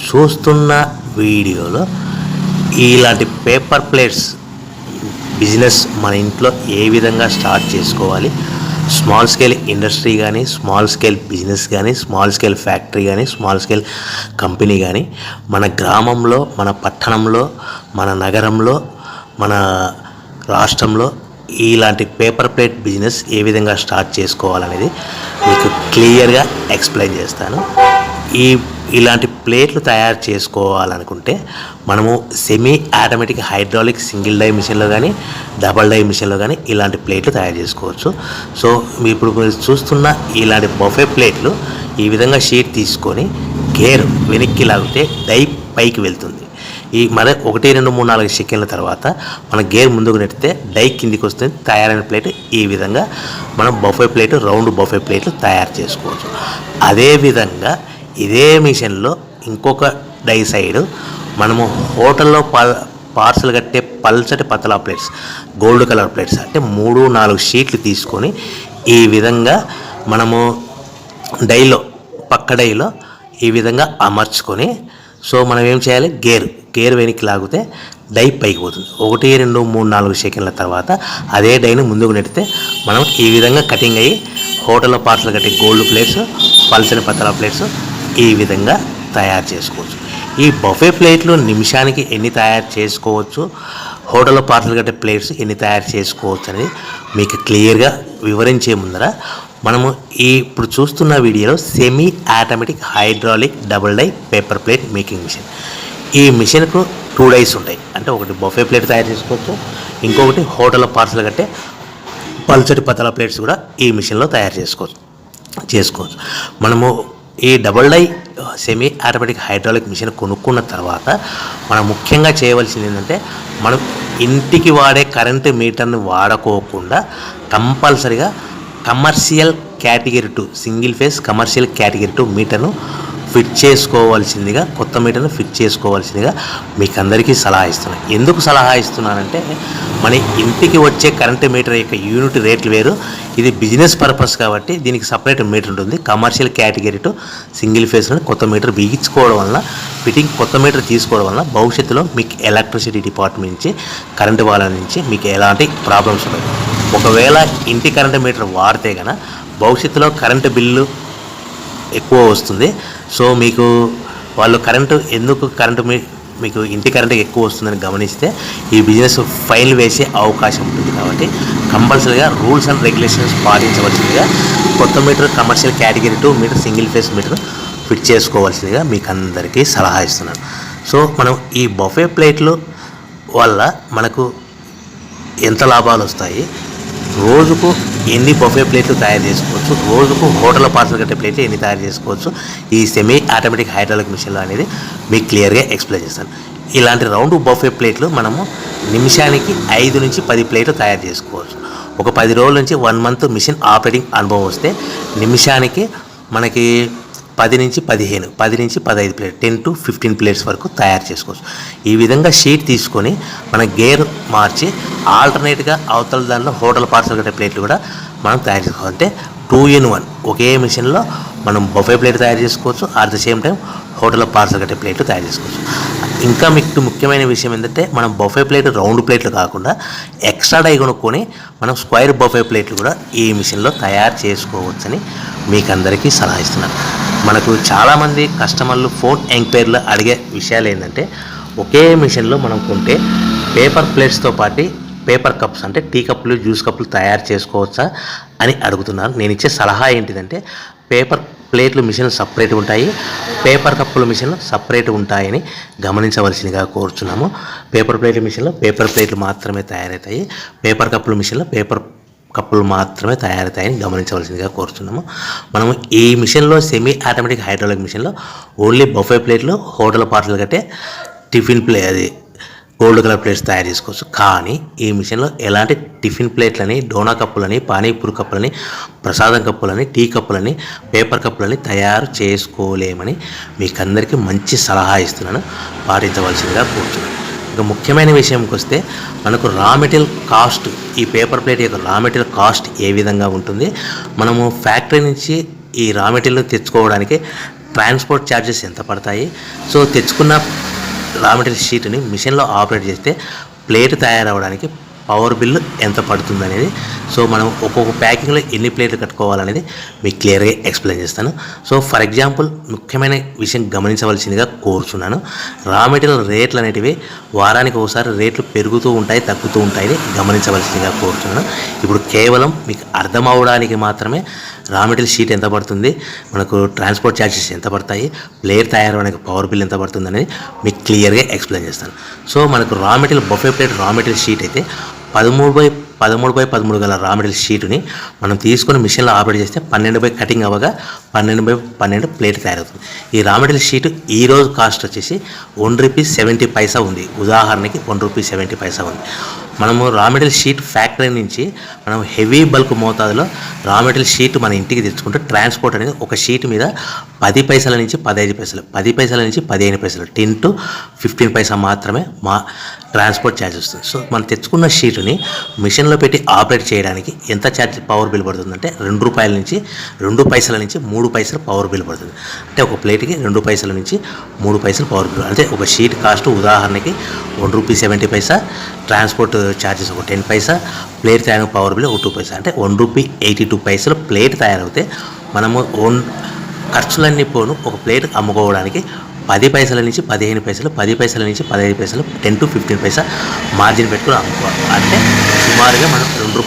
చూస్తున్న వీడియోలో ఇలాంటి పేపర్ ప్లేట్స్ బిజినెస్ మన ఇంట్లో ఏ విధంగా స్టార్ట్ చేసుకోవాలి, స్మాల్ స్కేల్ ఇండస్ట్రీ కానీ, స్మాల్ స్కేల్ బిజినెస్ కానీ, స్మాల్ స్కేల్ ఫ్యాక్టరీ కానీ, స్మాల్ స్కేల్ కంపెనీ కానీ, మన గ్రామంలో, మన పట్టణంలో, మన నగరంలో, మన రాష్ట్రంలో ఇలాంటి పేపర్ ప్లేట్ బిజినెస్ ఏ విధంగా స్టార్ట్ చేసుకోవాలనేది మీకు క్లియర్గా ఎక్స్ప్లెయిన్ చేస్తాను. ఇలాంటి ప్లేట్లు తయారు చేసుకోవాలనుకుంటే మనము semi automatic hydraulic single die మిషన్లో కానీ, డబల్ డై మిషన్లో కానీ ఇలాంటి ప్లేట్లు తయారు చేసుకోవచ్చు. సో ఇప్పుడు మీరు చూస్తున్న ఇలాంటి బఫే ప్లేట్లు ఈ విధంగా షీట్ తీసుకొని గేర్ వెనక్కి లాగితే డై పైకి వెళ్తుంది. ఈ మన 1, 2, 3, 4 సెకండ్ల తర్వాత మన గేర్ ముందుకు నెట్టితే డై కిందికి వస్తుంది. తయారైన ప్లేట్ ఈ విధంగా మనం బఫే ప్లేట్, రౌండ్ బఫే ప్లేట్లు తయారు చేసుకోవచ్చు. అదేవిధంగా ఇదే మిషన్లో ఇంకొక డై సైడు మనము హోటల్లో పార్సల్ కట్టే పల్చటి పతలా ప్లేట్స్, గోల్డ్ కలర్ ప్లేట్స్ అంటే 3, 4 షీట్లు తీసుకొని ఈ విధంగా మనము డైలో, పక్క డైలో ఈ విధంగా అమర్చుకొని, సో మనం ఏం చేయాలి, గేర్ వెనక్కి లాగితే డై పైకి పోతుంది. 1, 2, 3, 4 సెకండ్ల తర్వాత అదే డైని ముందుకు నెట్టితే మనం ఈ విధంగా కటింగ్ అయ్యి హోటల్లో పార్సల్ కట్టే గోల్డ్ ప్లేట్స్, పల్చని పతలా ప్లేట్స్ ఈ విధంగా తయారు చేసుకోవచ్చు. ఈ బఫే ప్లేట్లు నిమిషానికి ఎన్ని తయారు చేసుకోవచ్చు, హోటల్లో పార్సల్ కట్టే ప్లేట్స్ ఎన్ని తయారు చేసుకోవచ్చు అనేది మీకు క్లియర్గా వివరించే ముందర మనము ఇప్పుడు చూస్తున్న వీడియోలో semi automatic hydraulic double die paper plate making machine. ఈ మిషన్కు 2 డైస్ ఉంటాయి. అంటే ఒకటి బఫే ప్లేట్ తయారు చేసుకోవచ్చు, ఇంకొకటి హోటల్లో పార్సల్ కట్టే పల్చటి పతలా ప్లేట్స్ కూడా ఈ మిషన్లో తయారు చేసుకోవచ్చు. మనము ఈ double die semi automatic hydraulic machine కొనుక్కున్న తర్వాత మనం ముఖ్యంగా చేయవలసింది ఏంటంటే, మనం ఇంటికి వాడే కరెంటు మీటర్ని వాడుకోకుండా కంపల్సరిగా commercial category 2 single phase commercial category 2 మీటర్ను ఫిట్ చేసుకోవాల్సిందిగా, కొత్త మీటర్ను ఫిట్ చేసుకోవాల్సిందిగా మీకు అందరికీ సలహా ఇస్తున్నాను. ఎందుకు సలహా ఇస్తున్నానంటే, మన ఇంటికి వచ్చే కరెంటు మీటర్ యొక్క యూనిట్ రేట్లు వేరు. ఇది బిజినెస్ పర్పస్ కాబట్టి దీనికి సపరేట్ మీటర్ ఉంటుంది. కమర్షియల్ కేటగిరీ 2 సింగిల్ ఫేస్లో కొత్త మీటర్ బిగించుకోవడం వలన, ఫిట్టింగ్ కొత్త మీటర్ తీసుకోవడం వలన భవిష్యత్తులో మీకు ఎలక్ట్రిసిటీ డిపార్ట్మెంట్ నుంచి, కరెంటు వాళ్ళ నుంచి మీకు ఎలాంటి ప్రాబ్లమ్స్ ఉండవు. ఒకవేళ ఇంటి కరెంటు మీటర్ వాడితే కనుక భవిష్యత్తులో కరెంటు బిల్లు ఎక్కువ వస్తుంది. సో మీకు వాళ్ళు మీకు ఇంటి కరెంటు ఎక్కువ వస్తుందని గమనిస్తే ఈ బిజినెస్ ఫైల్ వేసే అవకాశం ఉంటుంది. కాబట్టి కంపల్సరీగా రూల్స్ అండ్ రెగ్యులేషన్స్ పాటించవలసిందిగా కొత్త meter commercial category 2 meter single phase meter fit చేసుకోవాల్సిందిగా మీకు అందరికీ సలహా ఇస్తున్నాను. సో మనం ఈ బఫే ప్లేట్లు వల్ల మనకు ఎంత లాభాలు వస్తాయి, రోజుకు ఎన్ని బఫే ప్లేట్లు తయారు చేసుకోవచ్చు, రోజుకు హోటల్లో పార్సల్ కట్టే ప్లేట్లు ఎన్ని తయారు చేసుకోవచ్చు, ఈ సెమీ ఆటోమేటిక్ హైడ్రాలిక్ మిషన్లో అనేది మీకు క్లియర్గా ఎక్స్ప్లెయిన్ చేస్తాను. ఇలాంటి రౌండ్ బఫే ప్లేట్లు మనము నిమిషానికి 5 నుంచి 10 ప్లేట్లు తయారు చేసుకోవచ్చు. ఒక 10 రోజుల నుంచి 1 మంత్ మిషన్ ఆపరేటింగ్ అనుభవం వస్తే నిమిషానికి మనకి 10 నుంచి 15 ప్లేట్, 10 to 15 ప్లేట్స్ వరకు తయారు చేసుకోవచ్చు. ఈ విధంగా షీట్ తీసుకొని మన గేర్ మార్చి ఆల్టర్నేట్గా అవతల దాంట్లో హోటల్ పార్సల్ కట్టే ప్లేట్లు కూడా మనం తయారు చేసుకోవాలి. అంటే 2 in 1 ఒకే మిషన్లో మనం బఫే ప్లేట్ తయారు చేసుకోవచ్చు, అట్ ద సేమ్ టైం హోటల్లో పార్సల్ కట్టే ప్లేట్లు తయారు చేసుకోవచ్చు. ఇంకా మీకు ముఖ్యమైన విషయం ఏంటంటే, మనం బఫే ప్లేట్ రౌండ్ ప్లేట్లు కాకుండా ఎక్స్ట్రా డై కొనుక్కొని మనం స్క్వేర్ బఫే ప్లేట్లు కూడా ఈ మిషన్లో తయారు చేసుకోవచ్చని మీకు అందరికీ సలహా ఇస్తున్నాను. మనకు చాలామంది కస్టమర్లు ఫోన్ ఎంక్వైరీలో అడిగే విషయాలు ఏంటంటే, ఒకే మిషన్లో మనం కొంటే పేపర్ ప్లేట్స్తో పాటు పేపర్ కప్స్ అంటే టీ కప్పులు, జ్యూస్ కప్పులు తయారు చేసుకోవచ్చా అని అడుగుతున్నారు. నేను ఇచ్చే సలహా ఏంటిదంటే, పేపర్ ప్లేట్లు మిషన్లు సపరేట్ ఉంటాయి, పేపర్ కప్పుల మిషన్లు సపరేట్ ఉంటాయని గమనించవలసిందిగా కోరుచున్నాము. పేపర్ ప్లేట్ల మిషన్లో పేపర్ ప్లేట్లు మాత్రమే తయారవుతాయి, పేపర్ కప్పుల మిషన్లో పేపర్ కప్పులు మాత్రమే తయారవుతాయని గమనించవలసిందిగా కోరుతున్నాము. మనము ఈ మిషన్లో సెమీ ఆటోమేటిక్ హైడ్రాలిక్ మిషన్లో ఓన్లీ బఫే ప్లేట్లు, హోటల్ పార్సల్ కట్టే టిఫిన్ గోల్డ్ కలర్ ప్లేట్స్ తయారు చేసుకోవచ్చు. కానీ ఈ మిషన్లో ఎలాంటి టిఫిన్ ప్లేట్లని, డోనా కప్పులని, పానీపూరి కప్పులని, ప్రసాదం కప్పులని, టీ కప్పులని, పేపర్ కప్పులని తయారు చేసుకోలేమని మీకు అందరికీ మంచి సలహా ఇస్తున్నాను. పాటించవలసిందిగా కోరుతున్నాను. ఇక ముఖ్యమైన విషయంకి వస్తే, మనకు రా మెటీరియల్ కాస్ట్, ఈ పేపర్ ప్లేట్ యొక్క రా మెటీరియల్ కాస్ట్ ఏ విధంగా ఉంటుంది, మనము ఫ్యాక్టరీ నుంచి ఈ రా మెటీరియల్ తెచ్చుకోవడానికి ట్రాన్స్పోర్ట్ ఛార్జెస్ ఎంత పడతాయి, సో తెచ్చుకున్న రా మెటీరియల్ షీట్ని మిషన్లో ఆపరేట్ చేస్తే ప్లేట్ తయారవడానికి పవర్ బిల్లు ఎంత పడుతుంది అనేది, సో మనం ఒక్కొక్క ప్యాకింగ్లో ఎన్ని ప్లేట్లు కట్టుకోవాలనేది మీకు క్లియర్గా ఎక్స్ప్లెయిన్ చేస్తాను. సో ఫర్ ఎగ్జాంపుల్ ముఖ్యమైన విషయం గమనించవలసిందిగా కోరుచున్నాను. రా మెటీరియల్ రేట్లు అనేటివి వారానికి ఒకసారి రేట్లు పెరుగుతూ ఉంటాయి, తగ్గుతూ ఉంటాయని గమనించవలసిందిగా కోరుచున్నాను. ఇప్పుడు కేవలం మీకు అర్థం అవడానికి మాత్రమే రా మెటీరియల్ షీట్ ఎంత పడుతుంది, మనకు ట్రాన్స్పోర్ట్ ఛార్జెస్ ఎంత పడతాయి, ప్లేట్ తయారవడానికి పవర్ బిల్ ఎంత పడుతుంది అనేది మీకు క్లియర్గా ఎక్స్ప్లెయిన్ చేస్తాను. సో మనకు raw material buffet plate raw material sheet అయితే 13x13 గల రా మెటీరియల్ షీటుని మనం తీసుకుని మిషన్లో ఆపరేట్ చేస్తే 12 కటింగ్ అవ్వగా 12x12 ప్లేట్ తయారవుతుంది. ఈ రా మెటీరియల్ షీట్ ఈరోజు కాస్ట్ వచ్చేసి ₹1.70 ఉంది. ఉదాహరణకి ₹1.70 ఉంది. మనము రా మెటీరియల్ షీట్ ఫ్యాక్టరీ నుంచి మనం హెవీ బల్క్ మోతాదులో రా మెటీరియల్ షీట్ మన ఇంటికి తెచ్చుకుంటే ట్రాన్స్పోర్ట్ అనేది ఒక షీట్ మీద 10 పైసల నుంచి 15 పైసలు, 10 పైసల నుంచి 15 పైసలు, 10 to 15 పైసా మాత్రమే మా ట్రాన్స్పోర్ట్ ఛార్జ్ వస్తుంది. సో మనం తెచ్చుకున్న షీటుని మిషన్లో పెట్టి ఆపరేట్ చేయడానికి ఎంత ఛార్జ్ పవర్ బిల్ పడుతుందంటే ₹2 నుంచి 2 పైసల నుంచి 3 పైసలు పవర్ బిల్ పడుతుంది. అంటే ఒక ప్లేట్కి 2 పైసల నుంచి 3 పైసలు పవర్ బిల్. అంటే ఒక షీట్ కాస్ట్ ఉదాహరణకి ₹1.70, ట్రాన్స్పోర్ట్ ఛార్జెస్ ఒక 10 పైసా, ప్లేట్ తయారు పవర్ బిల్ ఒక 2 పైసా, అంటే ₹1.82 ప్లేట్ తయారవుతే మనము ఖర్చులన్నీ పోను ఒక ప్లేట్ అమ్ముకోవడానికి 10 పైసల నుంచి 15 పైసలు, 10 పైసల నుంచి 15 పైసలు, 10 to 15 పైసా మార్జిన్ పెట్టుకుని అమ్ముకోవాలి. అంటే సుమారుగా మనం ₹2